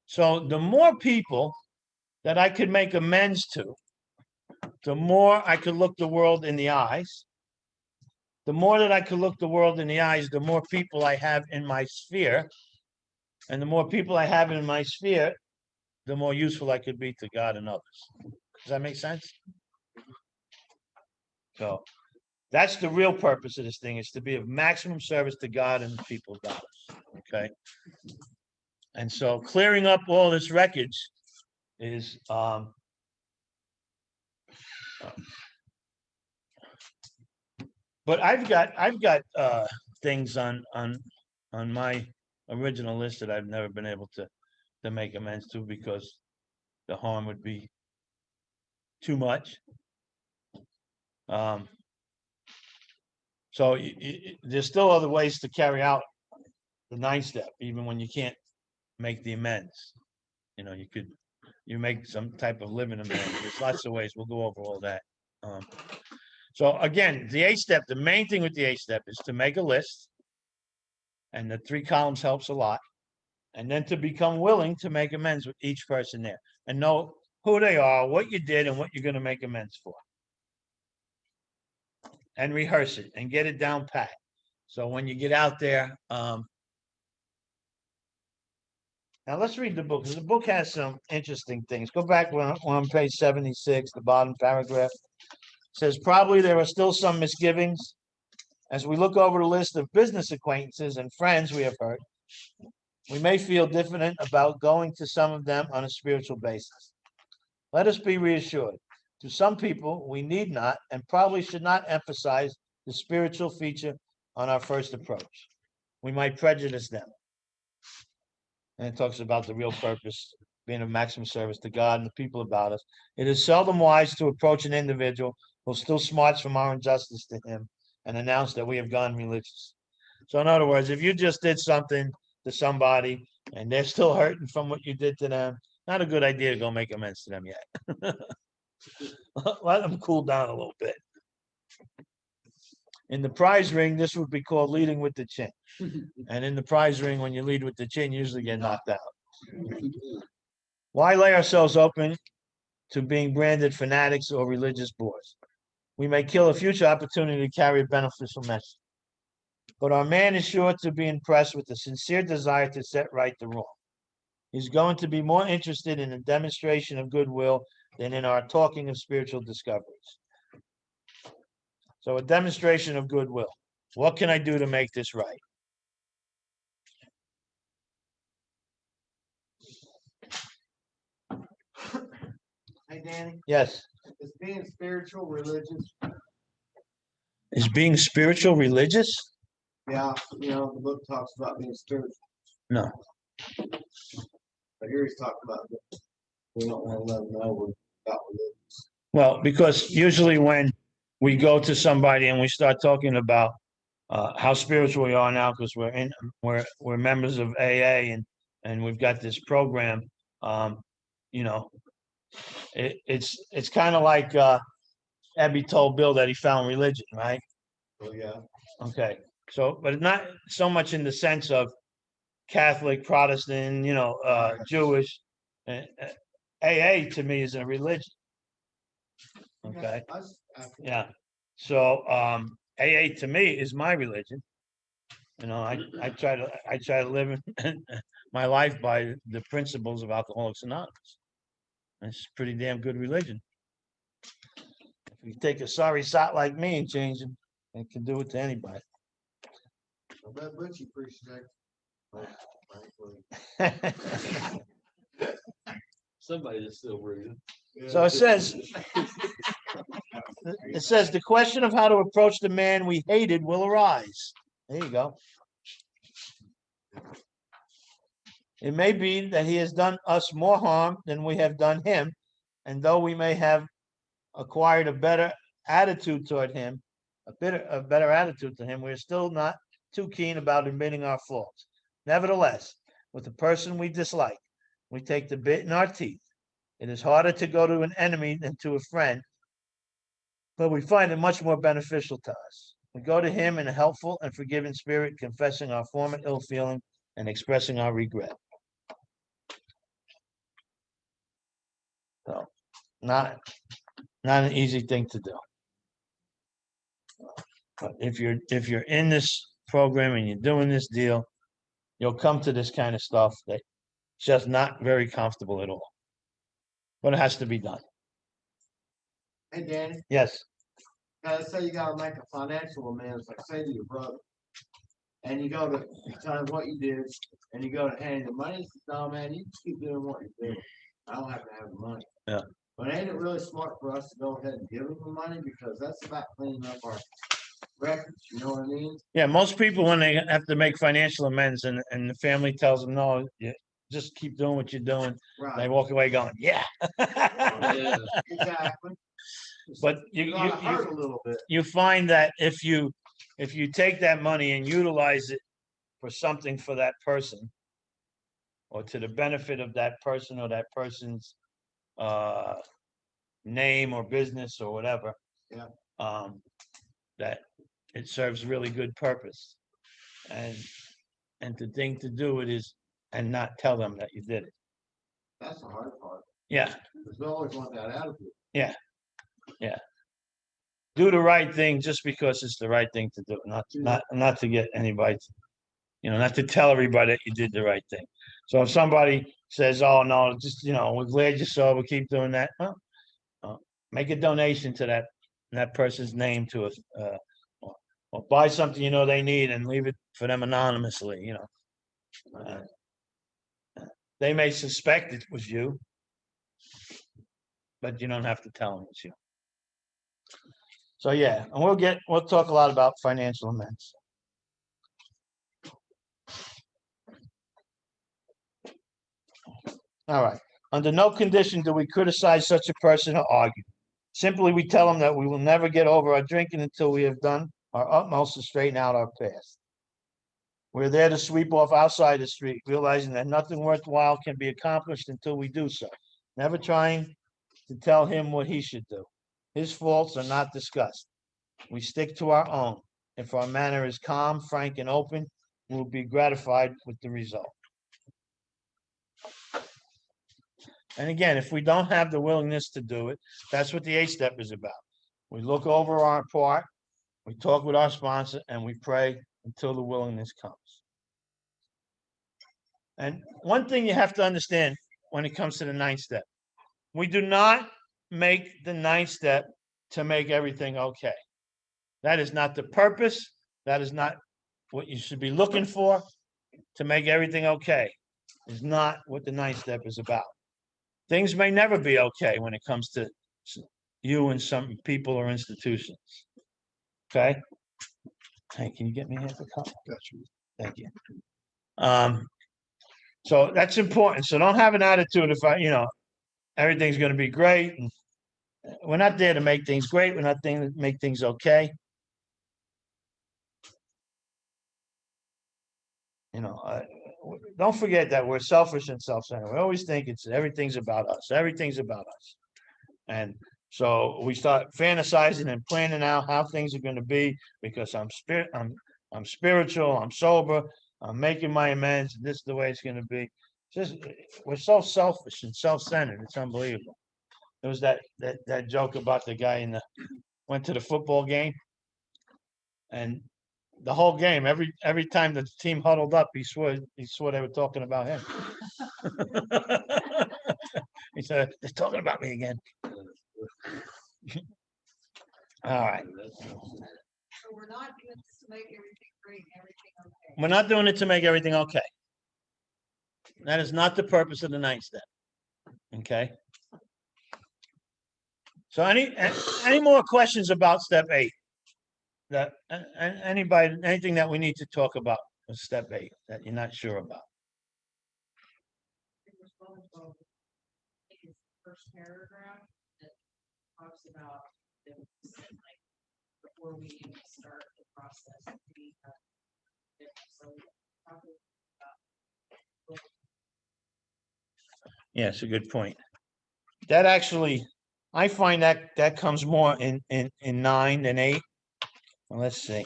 So the more people that I could make amends to, the more I could look the world in the eyes. The more that I could look the world in the eyes, the more people I have in my sphere. And the more people I have in my sphere, the more useful I could be to God and others. Does that make sense? So that's the real purpose of this thing, is to be of maximum service to God and the people about us. Okay. And so clearing up all this wreckage is but I've got things on my original list that I've never been able to make amends to because the harm would be too much. So there's still other ways to carry out the 9 step, even when you can't make the amends. You make some type of living amends. There's lots of ways. We'll go over all that. So again, the 8 step, the main thing with the 8 step is to make a list, and the 3 columns helps a lot. And then to become willing to make amends with each person there and know who they are, what you did, and what you're going to make amends for. And rehearse it and get it down pat. So when you get out there, now let's read the book, because the book has some interesting things. Go back on page 76, the bottom paragraph. It says, probably there are still some misgivings as we look over the list of business acquaintances and friends we have hurt. We may feel diffident about going to some of them on a spiritual basis. Let us be reassured. To some people, we need not and probably should not emphasize the spiritual feature on our first approach. We might prejudice them. And it talks about the real purpose, being of maximum service to God and the people about us. It is seldom wise to approach an individual who still smarts from our injustice to him and announce that we have gone religious. So in other words, if you just did something to somebody and they're still hurting from what you did to them, not a good idea to go make amends to them yet. Let them cool down a little bit. In the prize ring, this would be called leading with the chin. And in the prize ring, when you lead with the chin, you usually get knocked out. Why lay ourselves open to being branded fanatics or religious bores? We may kill a future opportunity to carry a beneficial message. But our man is sure to be impressed with the sincere desire to set right the wrong. He's going to be more interested in a demonstration of goodwill than in our talking of spiritual discoveries. So a demonstration of goodwill. What can I do to make this right? Danny, Yes. is being spiritual religious? Is being spiritual religious? Yeah, the book talks about being spiritual, No. but here he's talking about this. We don't want to let them know we're about religion. Well, because usually when we go to somebody and we start talking about how spiritual we are now, because we're members of AA and we've got this program, you know, it's kind of like Abby told Bill that he found religion, right? Oh, yeah. Okay, so but not so much in the sense of Catholic, Protestant, Jewish. AA to me is a religion. Okay, yeah. So AA to me is my religion. I try to live my life by the principles of Alcoholics Anonymous. It's a pretty damn good religion. If you take a sorry sot like me and change him, it can do it to anybody. I bet Butchie appreciates it. Somebody that's still breathing. So it says the question of how to approach the man we hated will arise. There you go. It may be that he has done us more harm than we have done him, and though we may have acquired a better attitude toward him, a better attitude to him, we're still not too keen about admitting our faults. Nevertheless, with the person we dislike, we take the bit in our teeth. It is harder to go to an enemy than to a friend, but we find it much more beneficial to us. We go to him in a helpful and forgiving spirit, confessing our former ill feeling and expressing our regret. So, not an easy thing to do. But if you're in this program and you're doing this deal, you'll come to this kind of stuff that's just not very comfortable at all. But it has to be done. Hey, Danny, Yes. let's say you gotta make a financial amends, like say to your brother. And you go to tell him what you did, and you go to hand the money, he says, no, man, you just keep doing what you're doing. I don't have to have the money. Yeah. But ain't it really smart for us to go ahead and give him the money, because that's about cleaning up our records, you know what I mean? Yeah, most people, when they have to make financial amends and the family tells them, no, you just keep doing what you're doing, they Right, walk away going, yeah. Yeah. exactly. But you Gotta hurt a little bit. you find that if you take that money and utilize it for something for that person, or to the benefit of that person or that person's name or business or whatever, Yeah. that it serves really good purpose. And the thing to do it is, and not tell them that you did it. That's the hard part, Yeah, because we always want that attitude. do the right thing just because it's the right thing to do, not to get anybody, not to tell everybody that you did the right thing. So if somebody says, oh, no, just, we're glad you saw, we keep doing that, well, make a donation to that person's name to us, or buy something they need and leave it for them anonymously, They may suspect it was you, but you don't have to tell them it's you. So yeah, and we'll talk a lot about financial amends. All right. Under no condition do we criticize such a person or argue. Simply, we tell them that we will never get over our drinking until we have done our utmost to straighten out our past. We're there to sweep off outside the street, realizing that nothing worthwhile can be accomplished until we do so. Never trying to tell him what he should do. His faults are not discussed. We stick to our own. If our manner is calm, frank, and open, we'll be gratified with the result. And again, if we don't have the willingness to do it, that's what the 8-step is about. We look over our part, we talk with our sponsor, and we pray until the willingness comes. And one thing you have to understand when it comes to the 9th step, we do not make the 9th step to make everything okay. That is not the purpose. That is not what you should be looking for. To make everything okay is not what the 9th step is about. things may never be okay when it comes to you and some people or institutions. Okay? Hey, can you get me half a cup? Thank you. So that's important. So don't have an attitude if everything's gonna be great. And we're not there to make things great. We're not there to make things okay. Don't forget that we're selfish and self-centered. We always think everything's about us. Everything's about us. And so we start fantasizing and planning out how things are going to be because I'm spiritual, I'm sober, I'm making my amends, and this is the way it's going to be. We're so selfish and self-centered. It's unbelievable. There was that joke about the guy went to the football game, and the whole game, every time the team huddled up, he swore they were talking about him. He said, "They're talking about me again." All right. So we're not doing this to make everything great, and everything okay. We're not doing it to make everything okay. That is not the purpose of the 9th step. Okay. So any more questions about step 8? That anything that we need to talk about with step 8 that you're not sure about? First paragraph that talks about like before we even start the process. Yeah, it's a good point. That actually, I find that comes more in 9 than 8. Well, let's see.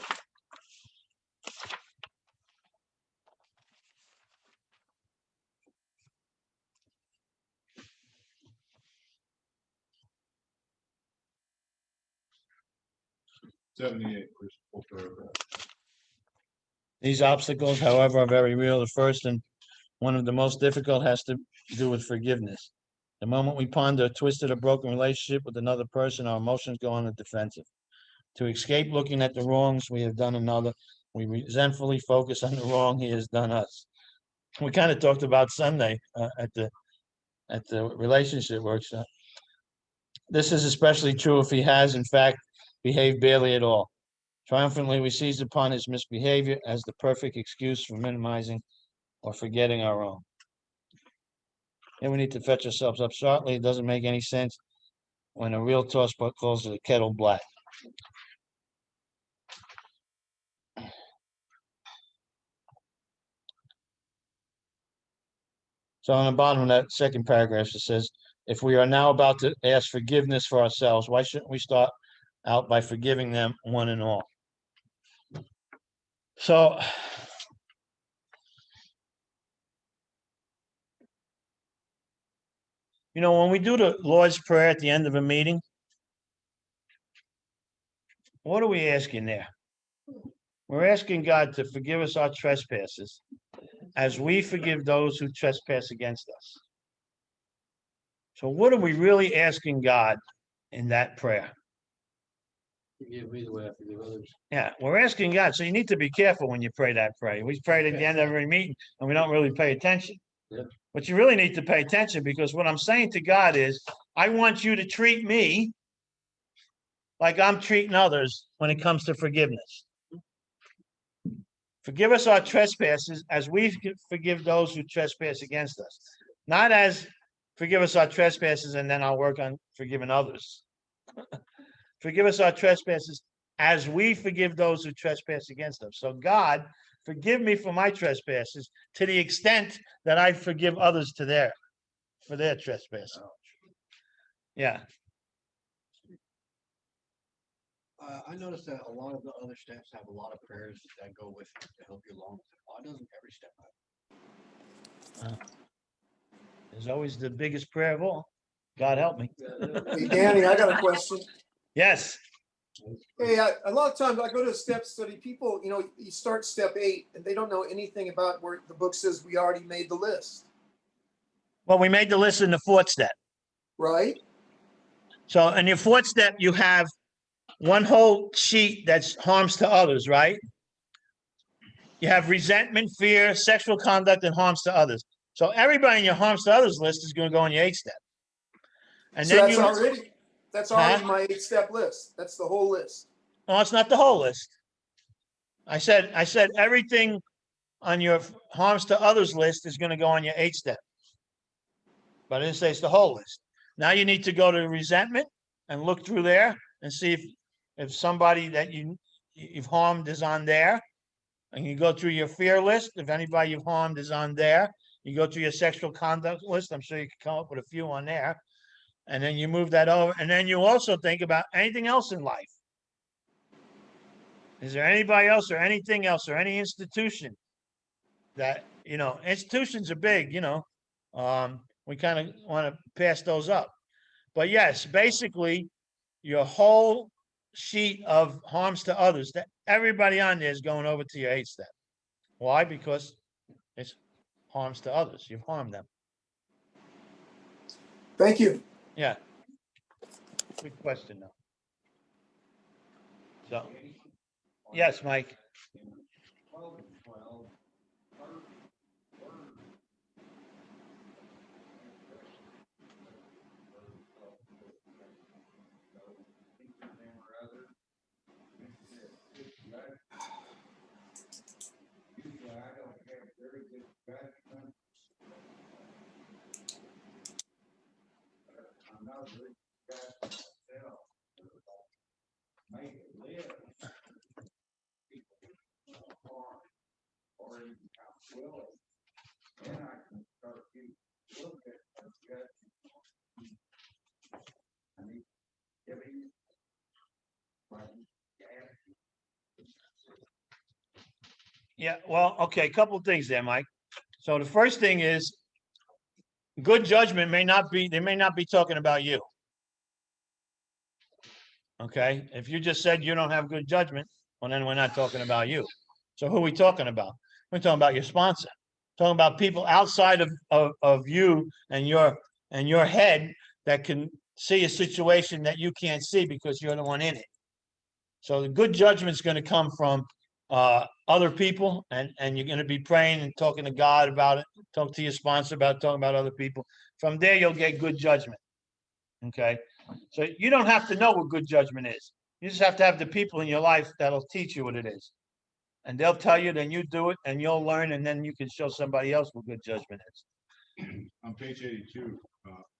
Full paragraph. These obstacles, however, are very real. The first and one of the most difficult has to do with forgiveness. The moment we ponder a twisted or broken relationship with another person, our emotions go on the defensive. To escape looking at the wrongs we have done another, we resentfully focus on the wrong he has done us. We kind of talked about Sunday at the relationship workshop. This is especially true if he has, in fact, behaved barely at all. Triumphantly, we seize upon his misbehavior as the perfect excuse for minimizing or forgetting our own. And we need to fetch ourselves up shortly. It doesn't make any sense when a real tosspot calls the kettle black. So on the bottom of that second paragraph, it says, if we are now about to ask forgiveness for ourselves, why shouldn't we start out by forgiving them one and all? So when we do the Lord's Prayer at the end of a meeting, what are we asking there? We're asking God to forgive us our trespasses as we forgive those who trespass against us. So what are we really asking God in that prayer? Forgive me the way I forgive others. Yeah, we're asking God. So you need to be careful when you pray that prayer. We pray it at the end of every meeting and we don't really pay attention. Yeah. But you really need to pay attention because what I'm saying to God is, I want you to treat me like I'm treating others when it comes to forgiveness. Forgive us our trespasses as we forgive those who trespass against us. Not as forgive us our trespasses and then I'll work on forgiving others. Forgive us our trespasses as we forgive those who trespass against us. So God, forgive me for my trespasses to the extent that I forgive others for their trespasses. Yeah. I noticed that a lot of the other steps have a lot of prayers that go with it to help you along. Why doesn't every step have? There's always the biggest prayer of all. God help me. Hey, Danny, I got a question. Yes. Hey, a lot of times I go to a step study, people, you start step 8 and they don't know anything about where the book says we already made the list. Well, we made the list in the 4th step. Right? So in your 4th step, you have one whole sheet that's harms to others, right? You have resentment, fear, sexual conduct, and harms to others. So everybody in your harms to others list is going to go in your 8th step. And So then that's you, that's already Huh? my 8-step list. That's the whole list. oh, it's not the whole list. I said everything on your harms to others list is gonna go on your 8-step. But I didn't say it's the whole list. Now you need to go to resentment and look through there and see if somebody that you've harmed is on there. And you go through your fear list, if anybody you've harmed is on there. You go through your sexual conduct list, I'm sure you can come up with a few on there. And then you move that over, and then you also think about anything else in life. Is there anybody else or anything else or any institution that, institutions are big, we kind of want to pass those up. But yes, basically, your whole sheet of harms to others, that everybody on there is going over to your 8-step. Why? Because it's harms to others. You've harmed them. Thank you. Yeah. Good question, though. So, yes, Mike. Yeah, well, okay, a couple of things there, Mike. So the first thing is good judgment they may not be talking about you. Okay, if you just said you don't have good judgment, well, then we're not talking about you. So who are we talking about? We're talking about your sponsor. Talking about people outside of you and your head that can see a situation that you can't see because you're the one in it. So the good judgment is going to come from other people, and you're going to be praying and talking to God about it. Talk to your sponsor about talking about other people. From there, you'll get good judgment. Okay, so you don't have to know what good judgment is. You just have to have the people in your life that'll teach you what it is, and they'll tell you. Then you do it, and you'll learn, and then you can show somebody else what good judgment is. On page 82,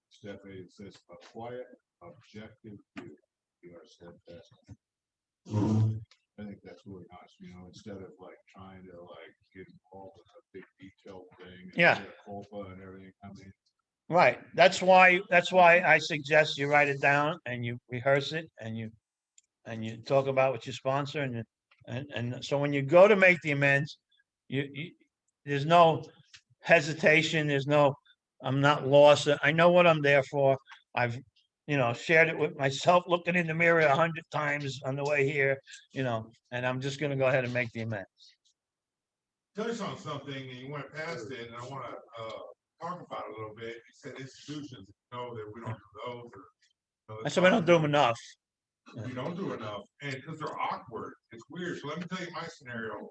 step 8, it says a quiet, objective view. You are steadfast. I think that's really nice, instead of like trying to like get involved in a big detailed thing. And Yeah. mea culpa and everything. I mean, Right. That's why I suggest you write it down and you rehearse it and you talk about with your sponsor and so when you go to make the amends, you there's no hesitation. There's no, I'm not lost. I know what I'm there for. I've, shared it with myself, looking in the mirror 100 times on the way here, and I'm just going to go ahead and make the amends. Touch on something and you went past it, and I want to talk about it a little bit. You said institutions, that we don't do those. I said we don't do them enough. We don't do enough, and because they're awkward, it's weird. So let me tell you my scenario.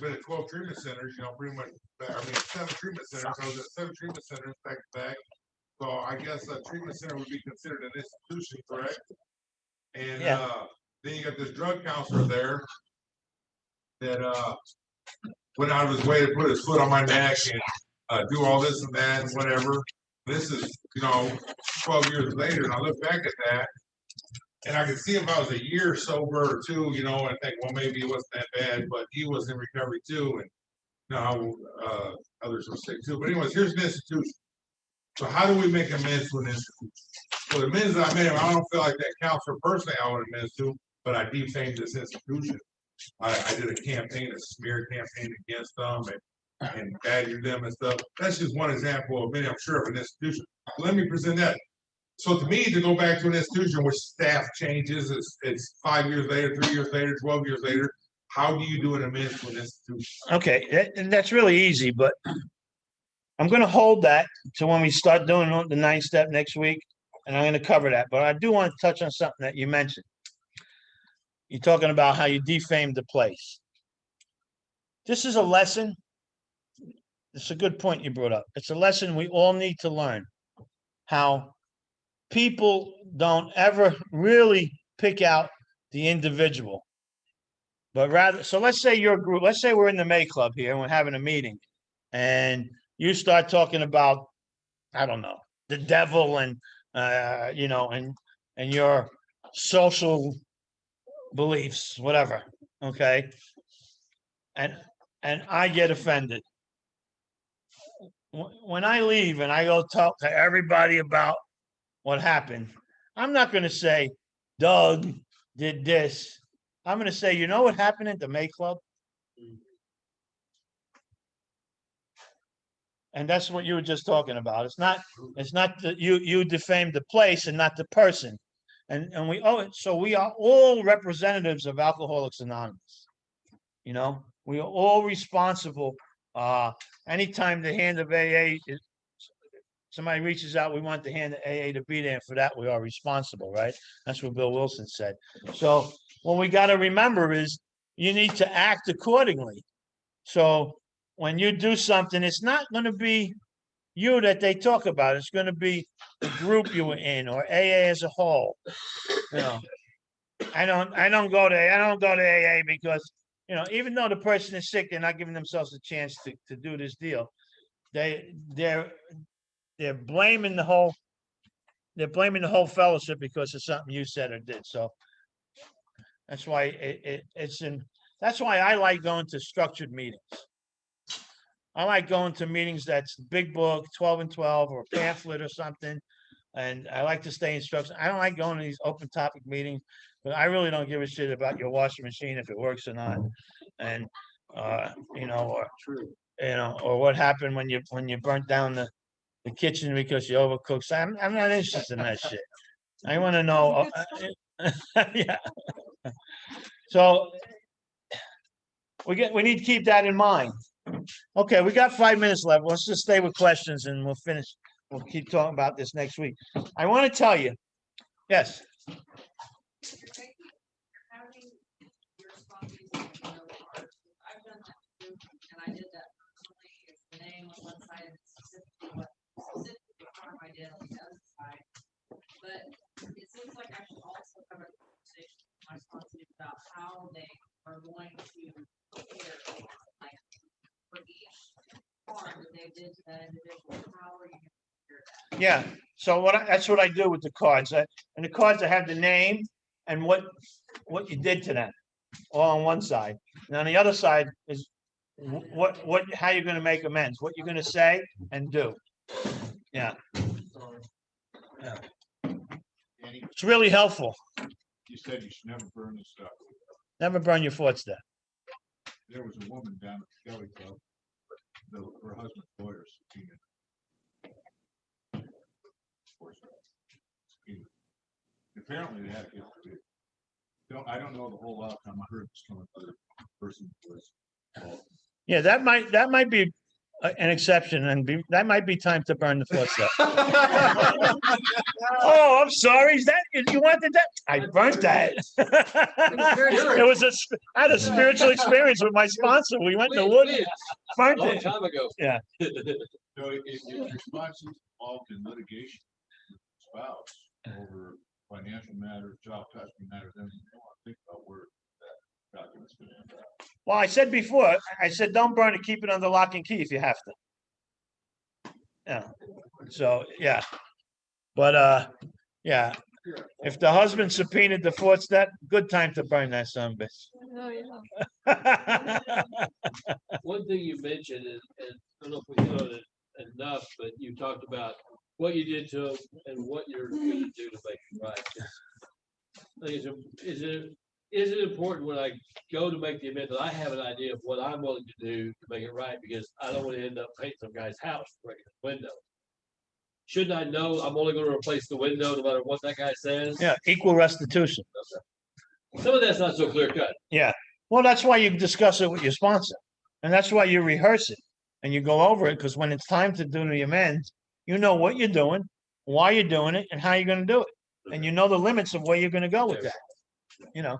Been at 12 treatment centers, pretty much. 7 treatment centers. I was at 7 treatment centers back to back. So I guess a treatment center would be considered an institution, correct? And Yeah. then you got this drug counselor there that went out of his way to put his foot on my neck and do all this and that and whatever. This is 12 years later, and I look back at that. And I could see if I was a year sober or two, and I think, well, maybe it wasn't that bad, but he was in recovery too, and others were sick too. But anyways, here's an institution. So how do we make amends to an institution? So the amends that I made, I don't feel like that counselor personally I would amends to, but I defamed this institution. I did a campaign, a smear campaign against them and badgered them and stuff. That's just one example of many, I'm sure, of an institution. Let me present that. So to me, to go back to an institution where staff changes, it's 5 years later, 3 years later, 12 years later, how do you do an amends to an institution? Okay, and that's really easy, but I'm going to hold that to when we start doing the 9th step next week, and I'm going to cover that. But I do want to touch on something that you mentioned. You're talking about how you defamed the place. This is a lesson. It's a good point you brought up. It's a lesson we all need to learn, how people don't ever really pick out the individual. But rather, so let's say your group, let's say we're in the May Club here and we're having a meeting and you start talking about, I don't know, the devil and, you know, and your social beliefs, whatever, okay? And I get offended. When I leave and I go talk to everybody about what happened, I'm not going to say Doug did this. I'm going to say, you know what happened at the May Club? And that's what you were just talking about. It's not that you defamed the place and not the person. And we owe it. So we are all representatives of Alcoholics Anonymous. You know, we are all responsible. Anytime the hand of AA somebody reaches out, we want the hand of AA to be there. And for that, we are responsible, right? That's what Bill Wilson said. So what we got to remember is you need to act accordingly. So when you do something, it's not going to be you that they talk about. It's going to be the group you were in or AA as a whole. You know, I don't go to AA because, you know, even though the person is sick, they're not giving themselves a chance to do this deal. They're blaming the whole fellowship because of something you said or did. So that's why that's why I like going to structured meetings. I like going to meetings that's big book, 12 and 12, or a pamphlet or something. And I like to stay in structure. I don't like going to these open topic meetings, but I really don't give a shit about your washing machine if it works or not. And you know, or what happened when you burnt down the kitchen because you overcooked. So I'm not interested in that shit. I want to know. Yeah. So we need to keep that in mind. Okay, we got 5 minutes left. Let's just stay with questions and we'll finish. We'll keep talking about this next week. I want to tell you, yes. Having your responses, I've done that too, and I did that personally. It's the name on one side and specifically what harm I did on the other side. But it seems like I should also have a conversation with my sponsors about how they are going to prepare like for each harm that they did to that individual. How are you going to prepare that? Yeah. So that's what I do with the cards. And the cards I have the name and what you did to them, all on one side. And on the other side is how you're going to make amends, what you're going to say and do. Yeah. Yeah. It's really helpful. You said you should never burn the stuff. Never burn your thoughts there. There was a woman down at the Kelly Club, her husband's lawyer subpoenaed. Apparently they had history. I don't know the whole outcome. I heard this from another person who was involved. Yeah, that might be an exception, and that might be time to burn the thoughts there. Oh, I'm sorry. Is that you wanted that? I burnt that. I had a spiritual experience with my sponsor. We went in the woods, burnt Long it. time ago. Yeah. So if your sponsor is involved in litigation with your spouse over financial matters, child custody matters, then you want to think about where that document's going to end up. Well, I said before, don't burn it, keep it under lock and key if you have to. Yeah. So, yeah. But, yeah, if the husband subpoenaed the fourth step, good time to burn that son of a bitch. Oh, yeah. One thing you mentioned, and I don't know if we know it enough, but you talked about what you did to him and what you're going to do to make it right. Is it important when I go to make the amendment that I have an idea of what I'm willing to do to make it right? Because I don't want to end up painting some guy's house, breaking the window. Shouldn't I know I'm only going to replace the window no matter what that guy says? Yeah, equal restitution. Okay. Some of that's not so clear cut. Yeah. Well, that's why you discuss it with your sponsor. And that's why you rehearse it and you go over it, because when it's time to do the amends, you know what you're doing, why you're doing it, and how you're going to do it. And you know the limits of where you're going to go with that. You know.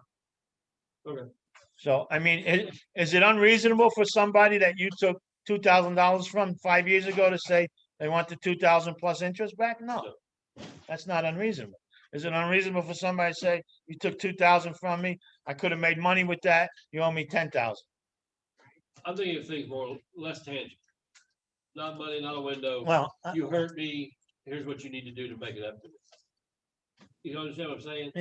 Okay. So, I mean, is it unreasonable for somebody that you took $2,000 from 5 years ago to say they want the 2,000 plus interest back? No. That's not unreasonable. Is it unreasonable for somebody to say, you took 2,000 from me, I could have made money with that, you owe me 10,000? I'm thinking of things more, less tangible. Not money, not a window. Well, You hurt me, here's what you need to do to make it up to me. You understand what I'm saying?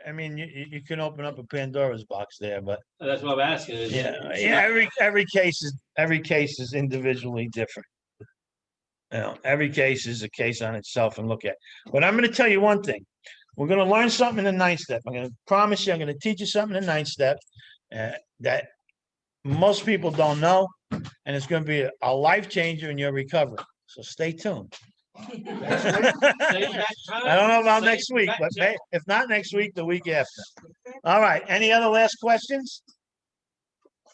I mean, you can open up a Pandora's box there, but And that's what I'm asking is. every case is individually different. Every case is a case on itself and look at. But I'm gonna tell you one thing. We're gonna learn something in the ninth step. I'm gonna promise you, I'm gonna teach you something in the ninth step that most people don't know, and it's gonna be a life changer in your recovery. So stay tuned. Same back I time, don't know about same next week, back but check. if not next week, the week after. All right, any other last questions?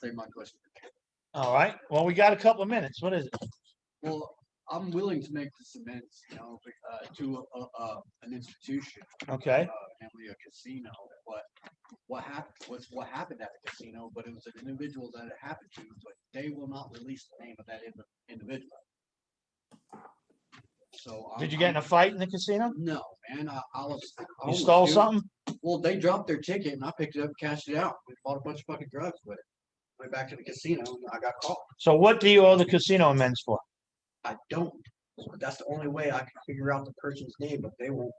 Say my question. All right, well, we got a couple of minutes. What is it? Well, I'm willing to make this amends, to an institution, Okay, namely a casino, but what happened at the casino, but it was an individual that it happened to, but they will not release the name of that individual. So. did you get in a fight in the casino? No, man, I was. I You almost stole did. something? Well, they dropped their ticket and I picked it up, and cashed it out. We bought a bunch of fucking drugs with it. Went back to the casino and I got caught. So what do you owe the casino amends for? I don't. But that's the only way I can figure out the person's name, but they won't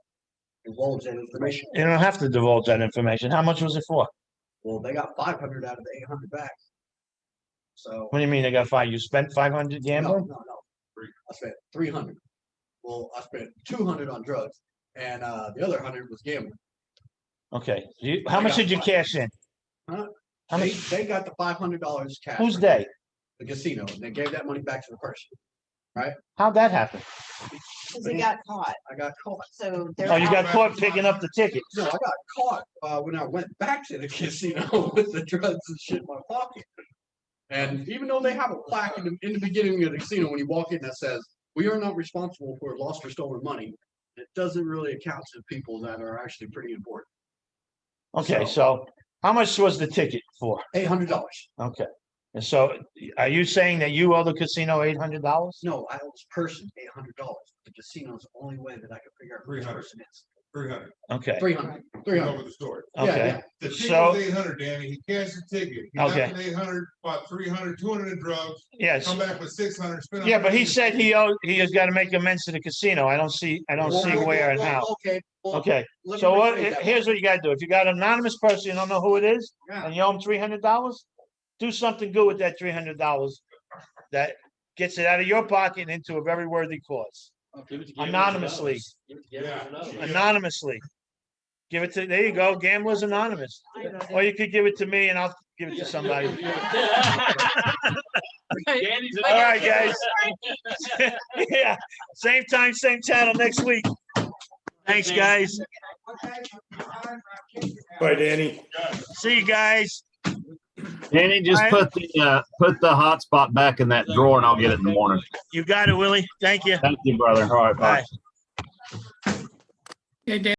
divulge that information. You don't have to divulge that information. How much was it for? Well, they got 500 out of the 800 back. So. What do you mean they got fired? You spent 500 No, gambling? no. I spent 300. Well, I spent 200 on drugs and the other 100 was gambling. Okay, how much did you cash in? Huh? How They, much, they got the $500 cash. who's they? The casino, and they gave that money back to the person. How'd that happen? Cause he got caught, I got caught. so they're. Oh, you got out- caught picking up the ticket. No, I got caught when I went back to the casino with the drugs and shit in my pocket. And even though they have a plaque in the beginning of the casino, when you walk in that says, "We are not responsible for lost or stolen money," it doesn't really account to people that are actually pretty important. Okay, so how much was the ticket for? $800. Okay, and so are you saying that you owe the casino $800? No, I owe this person $800. The casino is the only way that I can figure out who this 300. person is. 300. Okay, 300. Go 300. with the story. Yeah, okay, yeah. The ticket So- was 800, Danny. He cashed the ticket. He got Okay. the 800, bought 300, 200 in drugs, yes. come back with 600, spent. Yeah, but he said he has got to make amends to the casino. I don't see Well, where and how. Okay. well, Okay, let me so what, rephrase that here's what you gotta do. If you got an anonymous person, you don't know who it is, Yeah. and you owe them $300, do something good with that $300 that gets it out of your pocket and into a very worthy cause. Give it to Gamblers Anonymously. Anonymous. Give it to Gamblers Anonymous. Anonymously. Give it to, there you go, Gamblers Anonymous. Or you could give it to me and I'll give it to somebody. Danny's All right, guys. Yeah, same time, same channel next week. Thanks, guys. Bye, Danny. See you guys. Danny, just Alright. put the hotspot back in that drawer and I'll get it in the morning. You got it, Willie. Thank you. Thank you, brother. All right, bye. Bye.